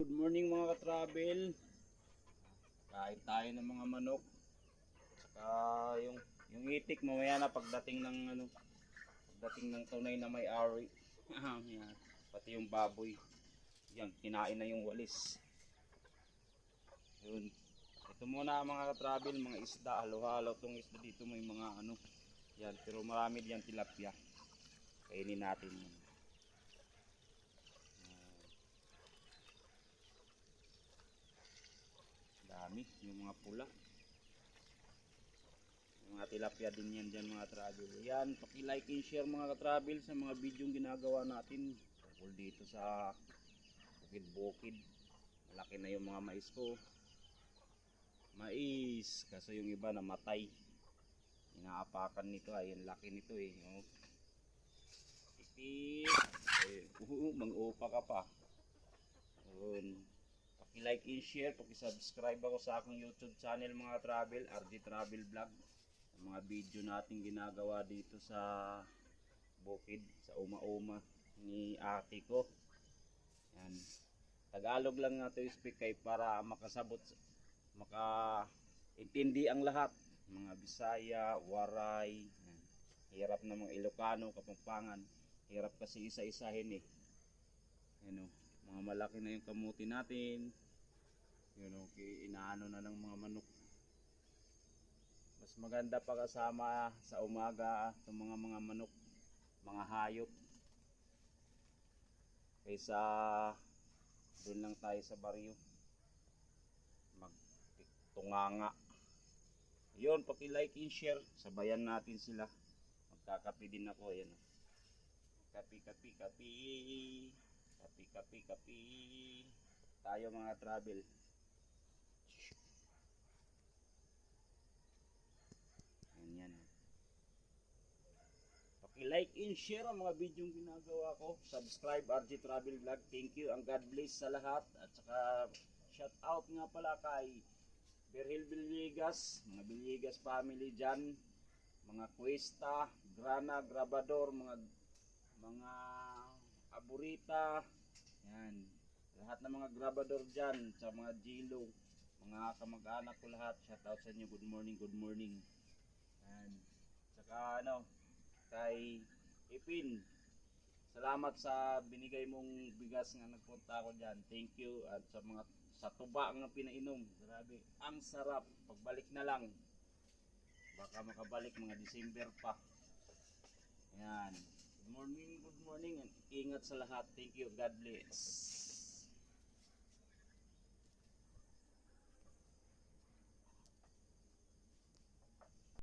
Good morning mga ka-travel. Kain tayo ng mga manok. Saka yung itik mamaya na pagdating ng pagdating ng tunay na may-ari. Yan. Pati yung baboy. Yan, kinain na yung walis. Yun. Ito muna mga ka-travel, mga isda. Halo-halo tong isda dito, may mga yan, pero marami diyan tilapia. Kainin natin yun. Dami, yung mga pula. Yung mga tilapia din yan dyan mga travel. Yan, paki-like and share mga ka-travel sa mga video ginagawa natin. Tungkol dito sa bukid-bukid. Malaki na yung mga mais ko. Mais, kaso yung iba namatay. Inaapakan nito ay, yung laki nito eh. Oh. Tipik. Mang-upa ka pa. Yun. Paki-like and share, paki-subscribe ako sa aking YouTube channel mga travel, RJ Travel Vlog. Ang mga video natin ginagawa dito sa bukid, sa uma-uma ni ate ko. Yan. Tagalog lang nga ito speak kay para makasabot, makaintindi ang lahat. Mga Bisaya, Waray, yan. Hirap na mga Ilocano, Kapampangan. Hirap kasi isa-isahin eh. Yan o. Mga malaki na yung kamuti natin. Yun okay, inaano na ng mga manok. Mas maganda pa kasama sa umaga itong mga manok, mga hayop, kaysa doon lang tayo sa baryo magtunganga. Yun, paki-like and share, sabayan natin sila. Magkakapi din ako. Yan. Kapi. Kapi tayo mga travel. Yan. Paki-like and share ang mga video ginagawa ko. Subscribe RJ Travel Vlog. Thank you and God bless sa lahat. At saka shout out nga pala kay Berhil Villegas, mga Villegas family dyan, mga Cuesta, Grana, Grabador, mga Aburita, yan, lahat ng mga Grabador dyan, sa mga Gilo, mga kamag-anak ko lahat, shout out sa inyo, good morning, yan, saka kay Ipin, salamat sa binigay mong bigas nga nagpunta ako dyan, thank you, at sa tuba nga pinainom, grabe, ang sarap, pagbalik na lang, baka makabalik mga December pa. Yan, good morning, and ingat sa lahat, thank you, God bless.